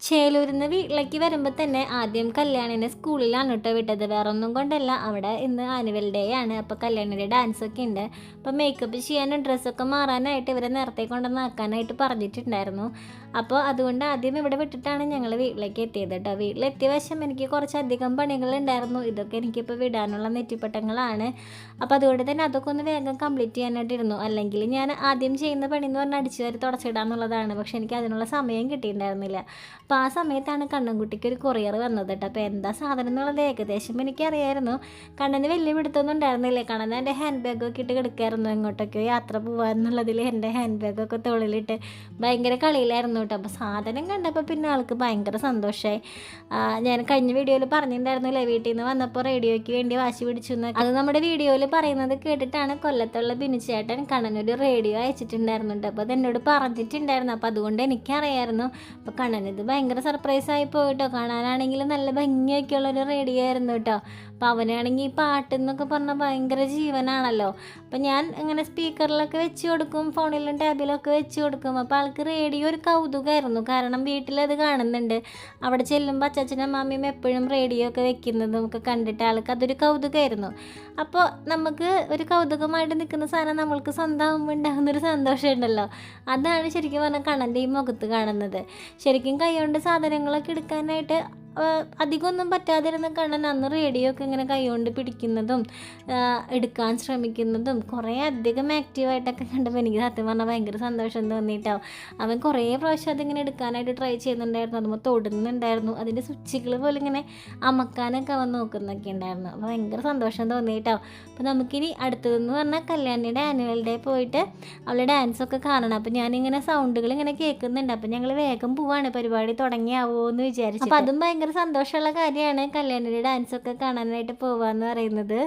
ചേലൂരിൽ നിന്ന് വീട്ടിലേക്ക് വരുമ്പോൾ തന്നെ ആദ്യം കല്യാണിനെ സ്കൂളിലാണ് കേട്ടോ വിട്ടത്. വേറെ ഒന്നും കൊണ്ടല്ല, അവിടെ ഇന്ന് ആനുവൽ ഡേ ആണ്. അപ്പോൾ കല്യാണിയുടെ ഡാൻസൊക്കെ ഉണ്ട്. അപ്പോൾ മേക്കപ്പ് ചെയ്യാനും ഡ്രസ്സൊക്കെ മാറാനായിട്ട് ഇവരെ നേരത്തെ കൊണ്ടുവന്ന് ആക്കാനായിട്ട് പറഞ്ഞിട്ടുണ്ടായിരുന്നു. അപ്പോൾ അതുകൊണ്ട് ആദ്യം ഇവിടെ വിട്ടിട്ടാണ് ഞങ്ങൾ വീട്ടിലേക്ക് എത്തിയത് കേട്ടോ. വീട്ടിലെത്തിയ വശം എനിക്ക് കുറച്ചധികം പണികളുണ്ടായിരുന്നു. ഇതൊക്കെ എനിക്കിപ്പോൾ വിടാനുള്ള നെറ്റിപ്പട്ടങ്ങളാണ്. അപ്പോൾ അതുകൊണ്ട് തന്നെ അതൊക്കെ ഒന്ന് വേഗം കംപ്ലീറ്റ് ചെയ്യാനായിട്ടിരുന്നു. അല്ലെങ്കിൽ ഞാൻ ആദ്യം ചെയ്യുന്ന പണി എന്ന് പറഞ്ഞാൽ അടിച്ചു വാരി തുടച്ചിടാന്നുള്ളതാണ്. പക്ഷെ എനിക്ക് അതിനുള്ള സമയം കിട്ടിയിട്ടുണ്ടായിരുന്നില്ല. അപ്പോൾ ആ സമയത്താണ് കണ്ണൻകുട്ടിക്ക് ഒരു കൊറിയർ വന്നത് കേട്ടോ. അപ്പോൾ എന്താ സാധനം എന്നുള്ളത് ഏകദേശം എനിക്കറിയായിരുന്നു. കണ്ണന് വലിയ പിടുത്തൊന്നും ഉണ്ടായിരുന്നില്ല. കണ്ണൻ എൻ്റെ ഹാൻഡ് ബാഗൊക്കെ ഇട്ട് കിടക്കായിരുന്നു. എങ്ങോട്ടൊക്കെയോ യാത്ര പോകാമെന്നുള്ളതിൽ എൻ്റെ ഹാൻഡ് ബാഗൊക്കെ തോളിലിട്ട് ഭയങ്കര കളിയിലായിരുന്നു കേട്ടോ. അപ്പോൾ സാധനം കണ്ടപ്പോൾ പിന്നെ ആൾക്ക് ഭയങ്കര സന്തോഷമായി. ഞാൻ കഴിഞ്ഞ വീഡിയോയിൽ പറഞ്ഞിട്ടുണ്ടായിരുന്നില്ലേ, വീട്ടിൽ നിന്ന് വന്നപ്പോൾ റേഡിയോയ്ക്ക് വേണ്ടി വാശി പിടിച്ചു എന്ന്. അത് നമ്മുടെ വീഡിയോയിൽ പറയുന്നത് കേട്ടിട്ടാണ് കൊല്ലത്തുള്ള ബിനുചേട്ടൻ കണ്ണനൊരു റേഡിയോ അയച്ചിട്ടുണ്ടായിരുന്നു കേട്ടോ. അപ്പോൾ അതെന്നോട് പറഞ്ഞിട്ടുണ്ടായിരുന്നു. അപ്പോൾ അതുകൊണ്ട് എനിക്കറിയായിരുന്നു. അപ്പോൾ കണ്ണനിത് ഭയങ്കര സർപ്രൈസായി പോയിട്ടോ. കാണാനാണെങ്കിൽ നല്ല ഭംഗിയൊക്കെയുള്ളൊരു റേഡിയോ ആയിരുന്നു കേട്ടോ. അപ്പോൾ അവനാണെങ്കിൽ ഈ പാട്ടെന്നൊക്കെ പറഞ്ഞാൽ ഭയങ്കര ജീവനാണല്ലോ. അപ്പോൾ ഞാൻ ഇങ്ങനെ സ്പീക്കറിലൊക്കെ വെച്ച് കൊടുക്കും, ഫോണിലും ടാബിലൊക്കെ വെച്ച് കൊടുക്കും. അപ്പോൾ ആൾക്ക് റേഡിയോ ഒരു കൗതുകമായിരുന്നു. കാരണം വീട്ടിലത് കാണുന്നുണ്ട്. അവിടെ ചെല്ലുമ്പോൾ അച്ചാച്ചനും അമ്മാമ്മയും എപ്പോഴും റേഡിയോ ഒക്കെ വെക്കുന്നതും ഒക്കെ കണ്ടിട്ട് ആൾക്ക് അതൊരു കൗതുകമായിരുന്നു. അപ്പോൾ നമുക്ക് ഒരു കൗതുകമായിട്ട് നിൽക്കുന്ന സാധനം നമ്മൾക്ക് സ്വന്തമാകുമ്പോൾ ഉണ്ടാകുന്നൊരു സന്തോഷം ഉണ്ടല്ലോ. അതാണ് ശരിക്കും പറഞ്ഞാൽ കണ്ണൻ്റെ ഈ മുഖത്ത് കാണുന്നത്. ശരിക്കും കൈകൊണ്ട് സാധനങ്ങളൊക്കെ എടുക്കാനായിട്ട് അധികമൊന്നും പറ്റാതിരുന്ന കണ്ണൻ അന്ന് റേഡിയോ ഒക്കെ ഇങ്ങനെ കൈകൊണ്ട് പിടിക്കുന്നതും എടുക്കാൻ ശ്രമിക്കുന്നതും കുറേ അധികം ആക്റ്റീവായിട്ടൊക്കെ കണ്ടപ്പോൾ എനിക്ക് സത്യം പറഞ്ഞാൽ ഭയങ്കര സന്തോഷം തോന്നിയിട്ടാവും. അവൻ കുറേ പ്രാവശ്യം അതിങ്ങനെ എടുക്കാനായിട്ട് ട്രൈ ചെയ്യുന്നുണ്ടായിരുന്നു. അതുമ്പോൾ തൊടുന്നുണ്ടായിരുന്നു. അതിൻ്റെ സ്വിച്ചുകൾ പോലും ഇങ്ങനെ അമക്കാനൊക്കെ അവൻ നോക്കുന്നൊക്കെ ഉണ്ടായിരുന്നു. അപ്പോൾ ഭയങ്കര സന്തോഷം തോന്നിയിട്ടാവും. അപ്പോൾ നമുക്കിനി അടുത്തതെന്ന് പറഞ്ഞാൽ കല്യാണിയുടെ ആനുവൽ ഡേ പോയിട്ട് അവളുടെ ഡാൻസൊക്കെ കാണണം. അപ്പോൾ ഞാനിങ്ങനെ സൗണ്ടുകൾ ഇങ്ങനെ കേൾക്കുന്നുണ്ട്. അപ്പോൾ ഞങ്ങൾ വേഗം പോവാണ്, പരിപാടി തുടങ്ങിയാവോ എന്ന് വിചാരിച്ചു. അപ്പോൾ അതും ഭയങ്കര സന്തോഷമുള്ള കാര്യമാണ് കല്യാണിയുടെ ഡാൻസൊക്കെ കാണാനായിട്ട് പോവാന്ന് പറയുന്നത്.